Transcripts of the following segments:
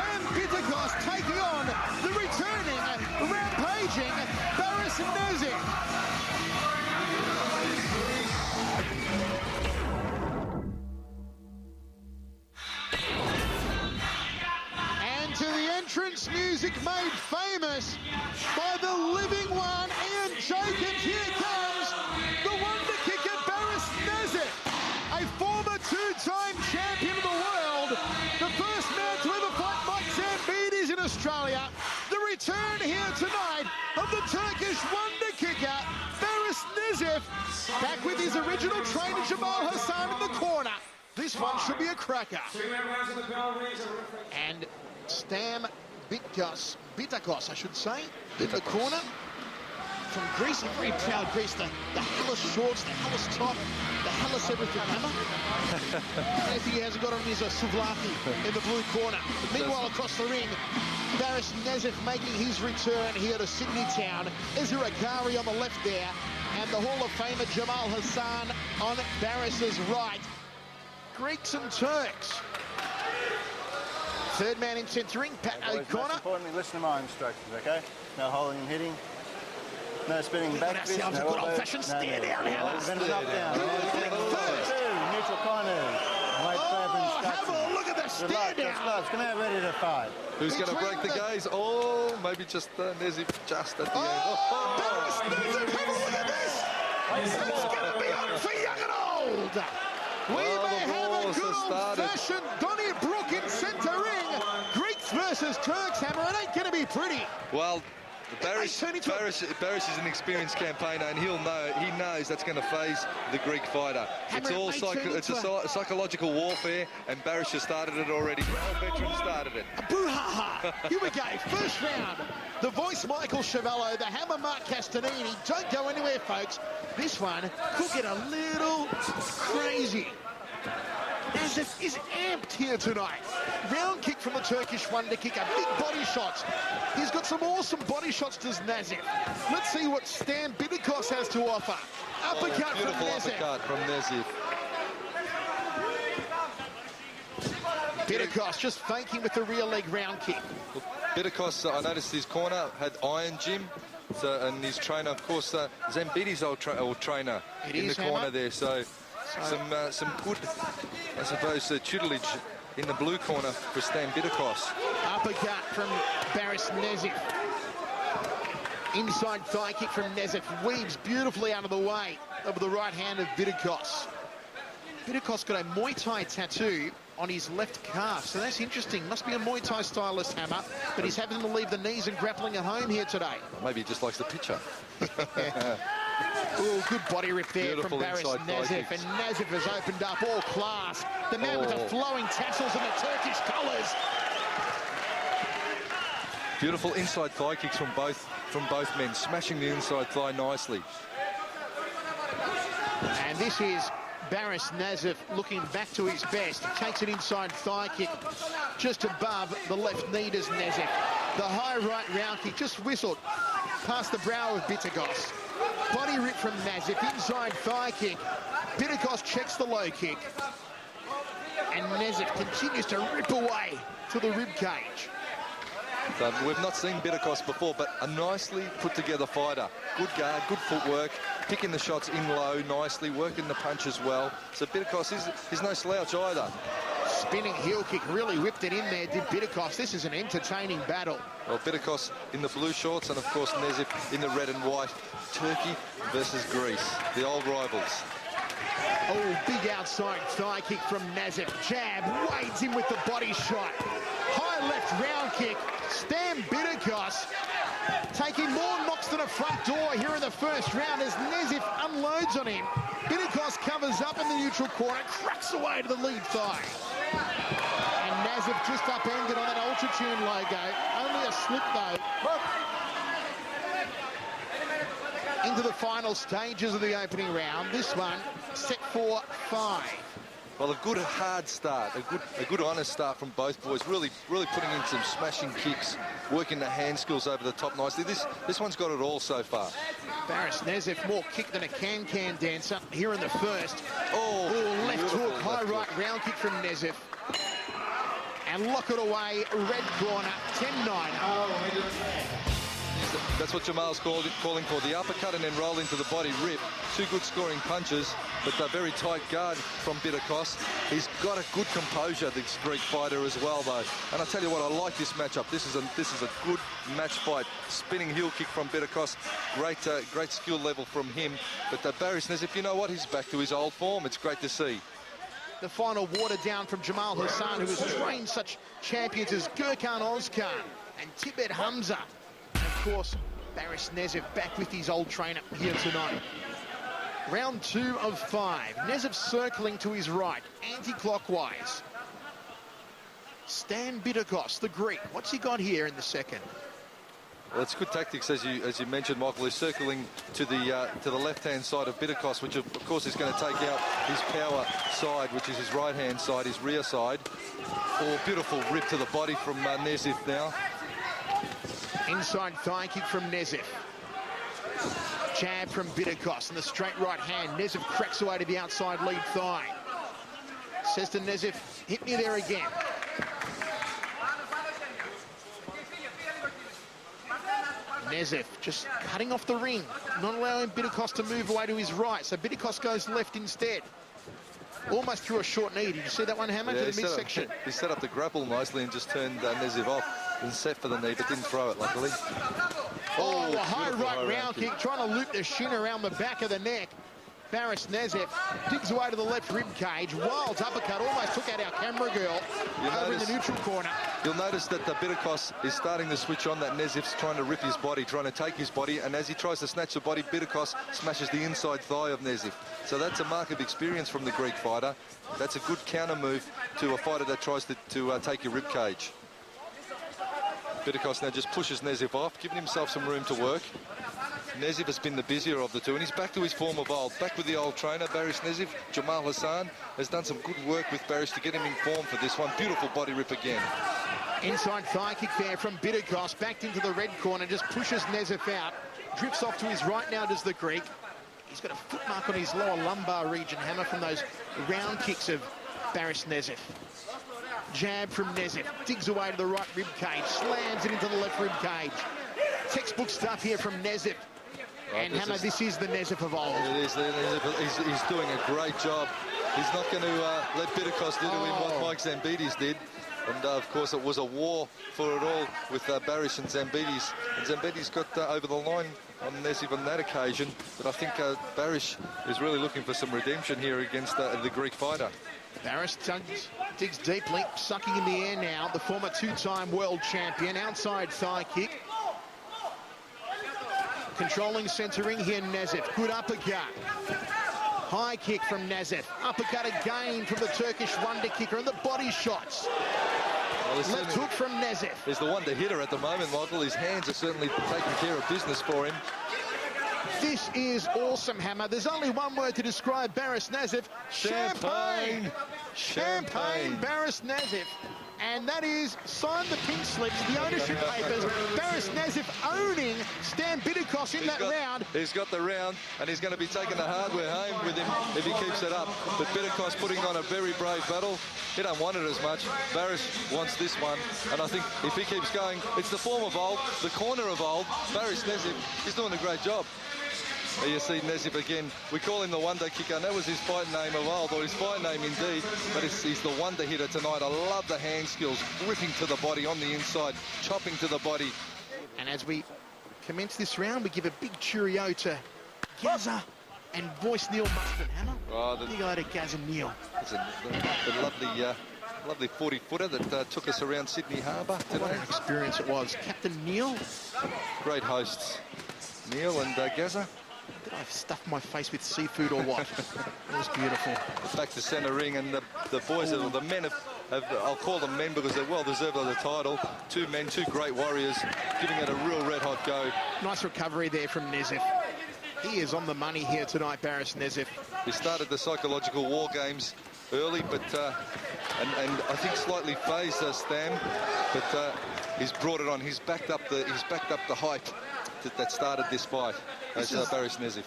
Stam Bitakos taking on the returning, rampaging Baris Nezif. And to the entrance music made famous by the living one, Ian Jacobs. Here comes the wonder kicker, Baris Nezif, a former two-time champion of the world, the first man to ever fight Mike Zambidis in Australia. The return here tonight of the Turkish wonder kicker, Baris Nezif, back with his original trainer, Jamal Hassan, in the corner. This one should be a cracker. And Stam Bitakos, I should say, in the corner. From Greece, a very proud Greece, the Hellas shorts, the Hellas top, the Hellas everything hammer. The only thing he hasn't got on is a souvlaki in the blue corner. Meanwhile, across the ring, Baris Nezif making his return here to Sydney Town. Ezra Akari on the left there, and the Hall of Famer Jamal Hassan on Baris's right. Greeks and Turks. Third man in centering, Pat O'Connor. Most importantly, listen to my instructions, okay? No holding and hitting. No spinning back fist, no a good old-fashioned stare down. Neutral corners. Have a look at the stare down. Come out ready to fight. Who's going to break the gaze? Oh, maybe just Nezif just at the end. Baris Nezif, have a look at this. It's going to be on for young and old. We may have a good old-fashioned Donnybrook in centre ring. Greeks versus Turks, Hammer. It ain't going to be pretty. Well, Baris is an experienced campaigner, and he knows that's going to phase the Greek fighter. It's all psychological warfare, and Baris has started it already. The veteran started it. Boo-ha-ha. Here we go. First round. The voice, Michael Chavallo. The hammer, Mark Castanini. Don't go anywhere, folks. This one could get a little crazy. Nezif is amped here tonight. Round kick from the Turkish wonder kicker. Big body shots. He's got some awesome body shots, does Nezif. Let's see what Stam Bitakos has to offer. Uppercut from Nezif. Uppercut from Nezif. Bitakos just faking with the rear leg round kick. Look, Bitakos, I noticed his corner had Iron Gym. So, and his trainer, of course, Zambidis' old trainer in the corner there. So some good, I suppose, tutelage in the blue corner for Stam Bitakos. Uppercut from Baris Nezif. Inside thigh kick from Nezif. Weaves beautifully out of the way of the right hand of Bitakos. Bitakos got a Muay Thai tattoo on his left calf, so that's interesting. Must be a Muay Thai stylist, Hammer, but he's having to leave the knees and grappling at home here today. Maybe he just likes the picture. Oh, good body rip there. Beautiful from Baris Nezif, and Nezif has opened up all class. The man with the flowing tassels and the Turkish colours. Beautiful inside thigh kicks from both men, smashing the inside thigh nicely. And this is Baris Nezif looking back to his best. Takes an inside thigh kick just above the left knee, does Nezif. The high right round kick just whistled past the brow of Bitakos. Body rip from Nezif, inside thigh kick. Bitakos checks the low kick. And Nezif continues to rip away to the rib cage. We've not seen Bitakos before, but a nicely put together fighter. Good guard, good footwork, picking the shots in low nicely, working the punch as well. So Bitakos is no slouch either. Spinning heel kick, really whipped it in there, did Bitakos. This is an entertaining battle. Well, Bitakos in the blue shorts, and of course Nezif in the red and white. Turkey versus Greece, the old rivals. Oh, big outside thigh kick from Nezif. Jab, wades in with the body shot. High left round kick. Stam Bitakos taking more knocks than a front door here in the first round as Nezif unloads on him. Bitakos covers up in the neutral corner, cracks away to the lead thigh. And Nezif just upended on that Ultratune logo. Only a slip though. Into the final stages of the opening round. This one set for 5. Well, a good hard start, a good honest start from both boys. Really putting in some smashing kicks, working the hand skills over the top nicely. This one's got it all so far. Baris Nezif more kick than a can-can dancer here in the first. Oh, left hook, high right round kick from Nezif. and lock it away, red corner, 10-9. That's what Jamal's calling for, the uppercut and then roll into the body rip. Two good scoring punches, but a very tight guard from Bitakos. He's got a good composure, this Greek fighter as well, though. And I tell you what, I like this matchup. This is a good match fight. Spinning heel kick from Bitakos, great skill level from him. But Baris Nezif, you know what? He's back to his old form. It's great to see. The final water down from Jamal Hassan, who has trained such champions as Gurkhan Ozkan and Tibet Hamza. And of course, Baris Nezif back with his old trainer here tonight. Round 2 of 5. Nezif circling to his right, anti-clockwise. Stam Bitakos, the Greek. What's he got here in the second? Well, it's good tactics, as you mentioned, Michael. He's circling to the left-hand side of Bitakos, which of course is going to take out his power side, which is his right-hand side, his rear side. Oh, beautiful rip to the body from Nezif now. Inside thigh kick from Nezif. Jab from Bitakos and the straight right hand. Nezif cracks away to the outside lead thigh. Says to Nezif, hit me there again. Nezif just cutting off the ring, not allowing Bitakos to move away to his right. So Bitakos goes left instead. Almost through a short knee. Did you see that one, Hammer, to the midsection? He set up the grapple nicely and just turned Nezif off and set for the knee, but didn't throw it, luckily. Oh, a high right round kick, trying to loop the shin around the back of the neck. Baris Nezif digs away to the left rib cage. Wild uppercut, almost took out our camera girl over in the neutral corner. You'll notice that the Bitakos is starting to switch on, that Nezif's trying to rip his body, trying to take his body, and as he tries to snatch the body, Bitakos smashes the inside thigh of Nezif. So that's a mark of experience from the Greek fighter. That's a good counter move to a fighter that tries to take your rib cage. Bitakos now just pushes Nezif off, giving himself some room to work. Nezif has been the busier of the two, and he's back to his form of old. Back with the old trainer, Baris Nezif. Jamal Hassan has done some good work with Baris to get him in form for this one. Beautiful body rip again. Inside thigh kick there from Bitakos, backed into the red corner, just pushes Nezif out. Drifts off to his right now, does the Greek. He's got a foot mark on his lower lumbar region, Hammer, from those round kicks of Baris Nezif. Jab from Nezif, digs away to the right rib cage, slams it into the left rib cage. Textbook stuff here from Nezif. And Hammer, this is the Nezif of old. It is. He's doing a great job. He's not going to let Bitakos do to him what Mike Zambides did. And of course, it was a war for it all with Baris and Zambides. And Zambides got over the line on Nezif on that occasion. But I think Baris is really looking for some redemption here against the Greek fighter. Baris digs deeply, sucking in the air now. The former two-time world champion. Outside thigh kick. Controlling centering here, Nezif. Good uppercut. High kick from Nezif. Uppercut again from the Turkish wonder kicker, and the body shots. Well, left hook from Nezif. He's the wonder hitter at the moment, Michael. His hands are certainly taking care of business for him. This is awesome, Hammer. There's only one word to describe Baris Nezif. Champagne. Champagne, Baris Nezif. And that is, sign the pink slips, the ownership papers. Baris Nezif owning Stam Bitakos in that round. He's got the round, and he's going to be taking the hardware home with him if he keeps it up. But Bitakos putting on a very brave battle. He don't want it as much. Baris wants this one. And I think if he keeps going, it's the form of old, the corner of old. Baris Nezif, he's doing a great job. There you see Nezif again. We call him the wonder kicker, and that was his fight name of old, or his fight name indeed, but he's the wonder hitter tonight. I love the hand skills, ripping to the body on the inside, chopping to the body. And as we commence this round, we give a big cheerio to Gaza and Voice Neil Mustard, Hammer. Oh, big eye to Gaza Neil. It's the lovely 40-footer that took us around Sydney Harbour today. What an experience it was. Captain Neil. Great hosts, Neil and Gaza. Did I stuff my face with seafood or what? It was beautiful. Back to centre ring, and the boys, the men have, I'll call them men because they're well deserved of the title. Two men, two great warriors, giving it a real red-hot go. Nice recovery there from Nezif. He is on the money here tonight, Baris Nezif. He started the psychological war games early, but and I think slightly phased Stam, but he's brought it on. He's backed up the hype that started this fight. As Baris Nezif.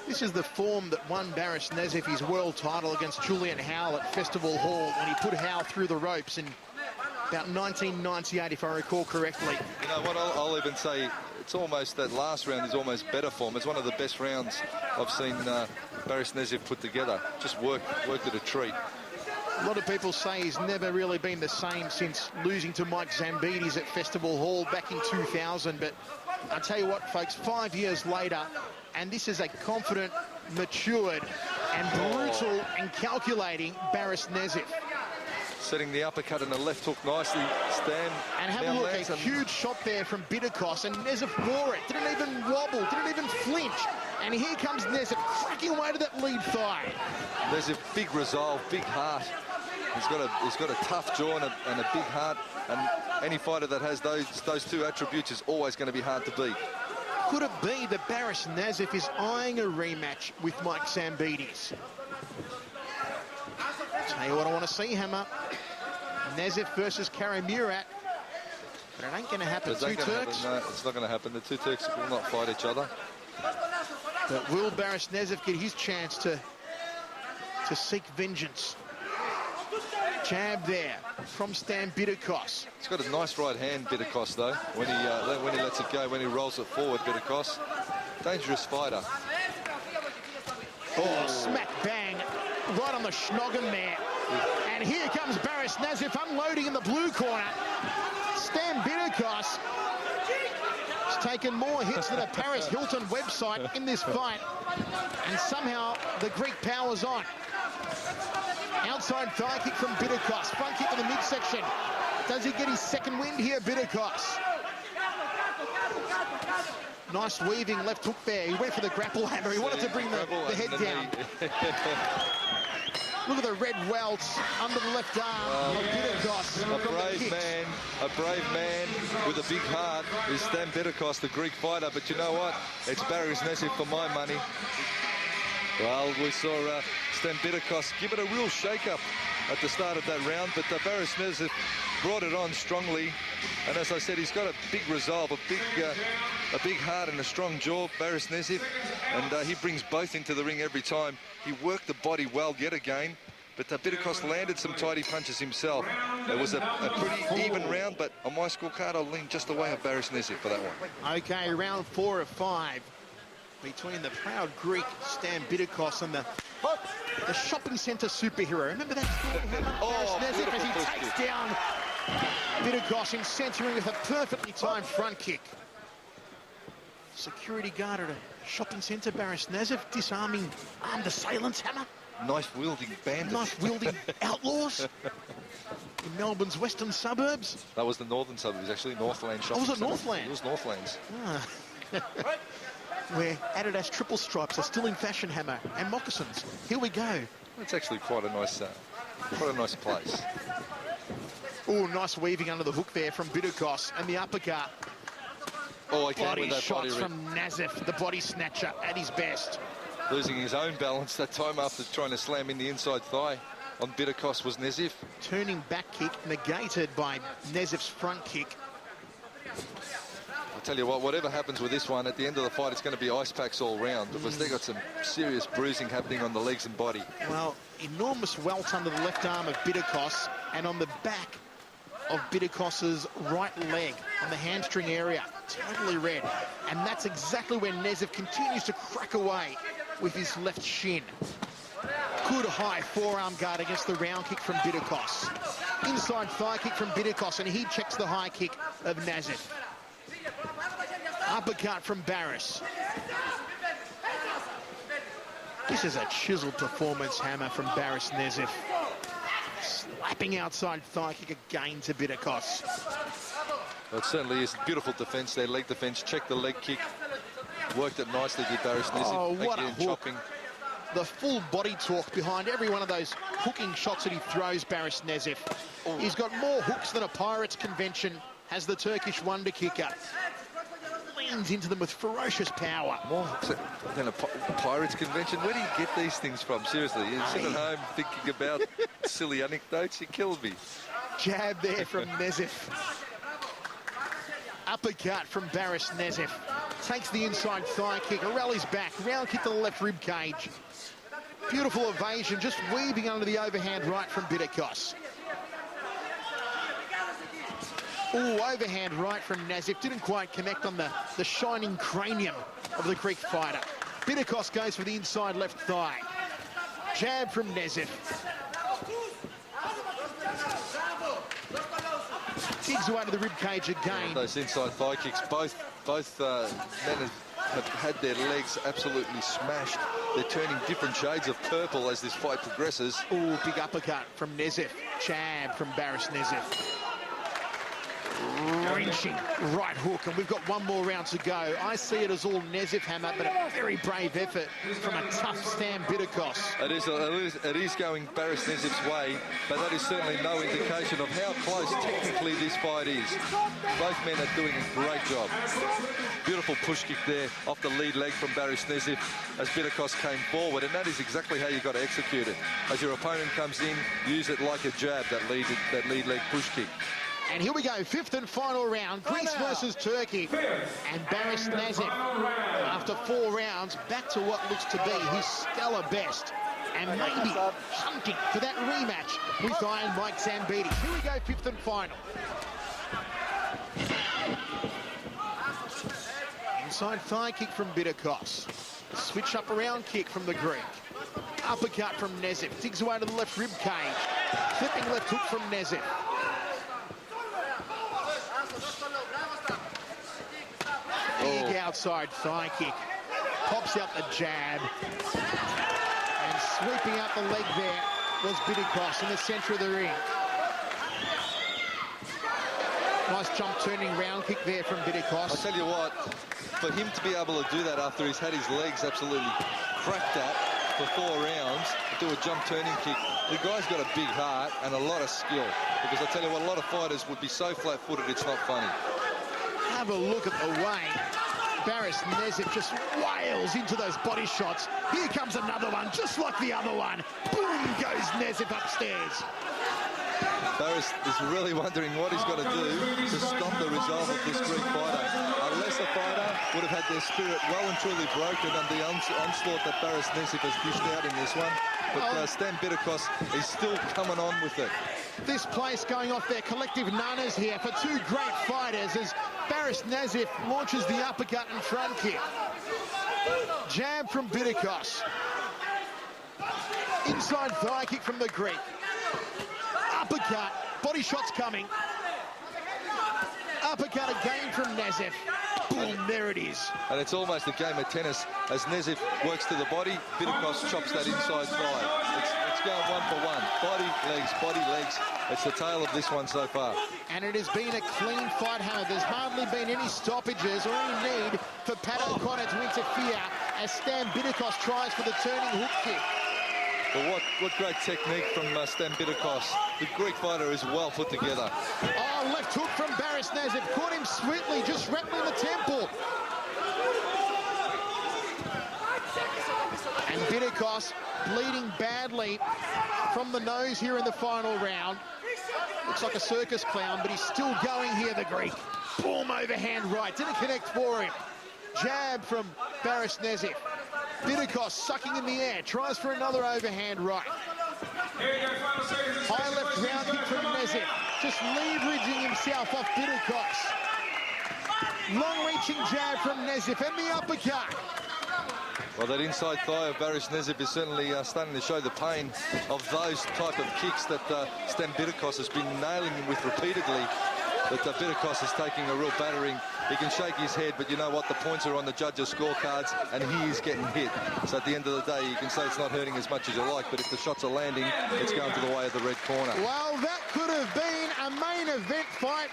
This is the form that won Baris Nezif his world title against Julian Howell at Festival Hall when he put Howell through the ropes in about 1998, if I recall correctly. You know what, I'll even say it's almost, that last round is almost better form. It's one of the best rounds I've seen Baris Nezif put together. Just worked at a treat. A lot of people say he's never really been the same since losing to Mike Zambides at Festival Hall back in 2000. But I'll tell you what, folks, 5 years later, and this is a confident, matured, and brutal and calculating Baris Nezif. Setting the uppercut and the left hook nicely, Stam. And have a look, a huge shot there from Bitakos, and Nezif bore it. Didn't even wobble, didn't even flinch. And here comes Nezif cracking away to that lead thigh. There's a big resolve, big heart. He's got a tough jaw and a big heart, and any fighter that has those two attributes is always going to be hard to beat. Could it be that Baris Nezif is eyeing a rematch with Mike Zambides? Tell you what I want to see, Hammer. Nezif versus Karamurat. But it ain't going to happen. Two Turks. No, it's not going to happen. The two Turks will not fight each other. But will Baris Nezif get his chance to seek vengeance? Jab there from Stam Bitakos. He's got a nice right hand, Bitakos, though. When he lets it go, when he rolls it forward, Bitakos. Dangerous fighter. Oh, smack bang, right on the schnoggin there. And here comes Baris Nezif unloading in the blue corner. Stam Bitakos has taken more hits than a Paris Hilton website in this fight. And somehow the Greek power's on. Outside thigh kick from Bitakos. Front kick in the midsection. Does he get his second wind here, Bitakos? Nice weaving left hook there. He went for the grapple hammer. He wanted to bring the head down. Look at the red welts under the left arm of Bitakos. A brave man with a big heart is Stam Bitakos, the Greek fighter. But you know what? It's Baris Nezif for my money. Well, we saw Stam Bitakos give it a real shake-up at the start of that round, but Baris Nezif brought it on strongly. And as I said, he's got a big resolve, a big heart and a strong jaw, Baris Nezif. And he brings both into the ring every time. He worked the body well yet again, but Bitakos landed some tidy punches himself. It was a pretty even round, but on my scorecard, I'll lean just away of Baris Nezif for that one. Okay, round 4 of 5. Between the proud Greek Stam Bitakos and the shopping centre superhero. Remember that? Baris Nezif as he takes down Bitakos in centering with a perfectly timed front kick. Security guard at a shopping centre, Baris Nezif disarming armed assailants, Hammer. Knife-wielding bandits. Knife-wielding outlaws in Melbourne's western suburbs. That was the northern suburbs, actually, Northland shopping. Oh, was it Northland? It was Northlands. Where Adidas triple stripes are still in fashion, Hammer, and moccasins. Here we go. It's actually quite a nice place. Oh, nice weaving under the hook there from Bitakos, and the uppercut. Oh, I can't with that shots from Nezif, the body snatcher at his best. Losing his own balance that time after trying to slam in the inside thigh on Bitakos was Nezif. Turning back kick negated by Nezif's front kick. I'll tell you what, whatever happens with this one, at the end of the fight, it's going to be ice packs all round because they got some serious bruising happening on the legs and body. Well, enormous welt under the left arm of Bitakos and on the back of Bitakos's right leg on the hamstring area, totally red. And that's exactly where Nezif continues to crack away with his left shin. Good high forearm guard against the round kick from Bitakos. Inside thigh kick from Bitakos, and he checks the high kick of Nezif. Uppercut from Baris. This is a chiseled performance, Hammer, from Baris Nezif. Slapping outside thigh kick again to Bitakos. Well, it certainly is. Beautiful defense there, leg defense. Checked the leg kick. Worked it nicely, did Baris Nezif. Oh, what again, a hook. chopping. The full body torque behind every one of those hooking shots that he throws, Baris Nezif. Oh. He's got more hooks than a Pirates convention, has the Turkish wonder kicker. Leans into them with ferocious power. More hooks than a Pirates convention? Where do you get these things from? Seriously, you sit at home thinking about silly anecdotes, you killed me. Jab there from Nezif. Uppercut from Baris Nezif. Takes the inside thigh kick, rallies back, round kick to the left rib cage. Beautiful evasion, just weaving under the overhand right from Bitakos. Ooh, overhand right from Nezif. Didn't quite connect on the shining cranium of the Greek fighter. Bitakos goes for the inside left thigh. Jab from Nezif. Digs away to the ribcage again. Those inside thigh kicks, both men have had their legs absolutely smashed. They're turning different shades of purple as this fight progresses. Ooh, big uppercut from Nezif. Jab from Baris Nezif. Wrenching right hook, and we've got one more round to go. I see it as all Nezif hammer, but a very brave effort from a tough Stam Bitakos. It is going Baris Nezif's way, but that is certainly no indication of how close technically this fight is. Both men are doing a great job. Beautiful push kick there off the lead leg from Baris Nezif as Bitakos came forward, and that is exactly how you've got to execute it. As your opponent comes in, use it like a jab, that lead leg push kick. And here we go, fifth and final round, Greece versus Turkey. And Baris Nezif, after 4 rounds, back to what looks to be his stellar best. And maybe hunting for that rematch with Iron Mike Zambidi. Here we go, fifth and final. Inside thigh kick from Bitakos. Switch up around kick from the Greek. Uppercut from Nezif. Digs away to the left rib cage. Flipping left hook from Nezif. Big outside thigh kick. Pops out the jab. And sweeping out the leg there was Bitakos in the centre of the ring. Nice jump turning round kick there from Bitakos. I'll tell you what, for him to be able to do that after he's had his legs absolutely cracked at for 4 rounds, do a jump turning kick, the guy's got a big heart and a lot of skill. Because I tell you what, a lot of fighters would be so flat-footed it's not funny. Have a look at the way Baris Nezif just wails into those body shots. Here comes another one, just like the other one. Boom goes Nezif upstairs. Baris is really wondering what he's got to do to stop the resolve of this Greek fighter. A lesser fighter would have had their spirit well and truly broken under the onslaught that Baris Nezif has dished out in this one. But Stam Bitakos is still coming on with it. This place going off their collective nanas here for 2 great fighters as Baris Nezif launches the uppercut and front kick. Jab from Bitakos. Inside thigh kick from the Greek. Uppercut, body shots coming. Uppercut again from Nezif. Boom, there it is. And it's almost a game of tennis as Nezif works to the body, Bitakos chops that inside thigh. It's going 1 for 1. Body, legs. It's the tail of this one so far. And it has been a clean fight, Hammer. There's hardly been any stoppages or any need for Pat O'Connor to interfere as Stam Bitakos tries for the turning hook kick. But what great technique from Stam Bitakos. The Greek fighter is well put together. Oh, left hook from Baris Nezif. Caught him sweetly, just rattling the temple. And Bitakos bleeding badly from the nose here in the final round. Looks like a circus clown, but he's still going here, the Greek. Boom, overhand right. Didn't connect for him. Jab from Baris Nezif. Bitakos sucking in the air, tries for another overhand right. High left round kick from Nezif, just leveraging himself off Bitakos. Long-reaching jab from Nezif and the uppercut. Well, that inside thigh of Baris Nezif is certainly starting to show the pain of those type of kicks that Stam Bitakos has been nailing him with repeatedly. But Bitakos is taking a real battering. He can shake his head, but you know what? The points are on the judges' scorecards, and he is getting hit. So at the end of the day, you can say it's not hurting as much as you like, but if the shots are landing, it's going to the way of the red corner. Well, that could have been a main event fight,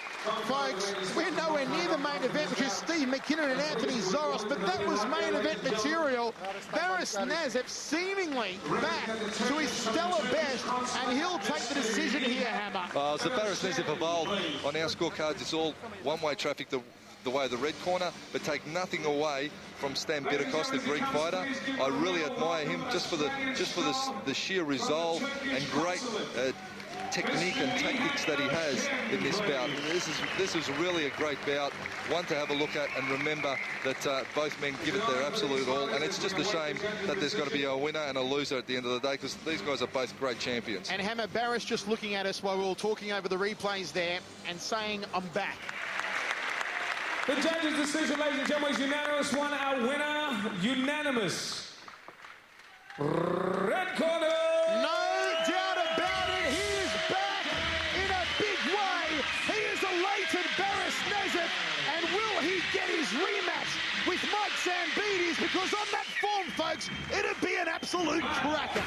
folks. We're nowhere near the main event, which is Steve McKinnon and Anthony Zoros, but that was main event material. Baris Nezif seemingly back to his stellar best, and he'll take the decision here, Hammer. So Baris Nezif evolved on our scorecards. It's all one-way traffic the way of the red corner, but take nothing away from Stam Bitakos, the Greek fighter. I really admire him just for the sheer resolve and great technique and tactics that he has in this bout. This is really a great bout, one to have a look at and remember that both men give it their absolute all, and it's just a shame that there's got to be a winner and a loser at the end of the day, because these guys are both great champions. And Hammer, Baris just looking at us while we're all talking over the replays there and saying, I'm back. The judges' decision, ladies and gentlemen, is unanimous. One, our winner, unanimous. Red corner! No doubt about it, he is back in a big way. He is elated, Baris Nezif, and will he get his rematch with Mike Zambides? Because on that form, folks, it'd be an absolute cracker.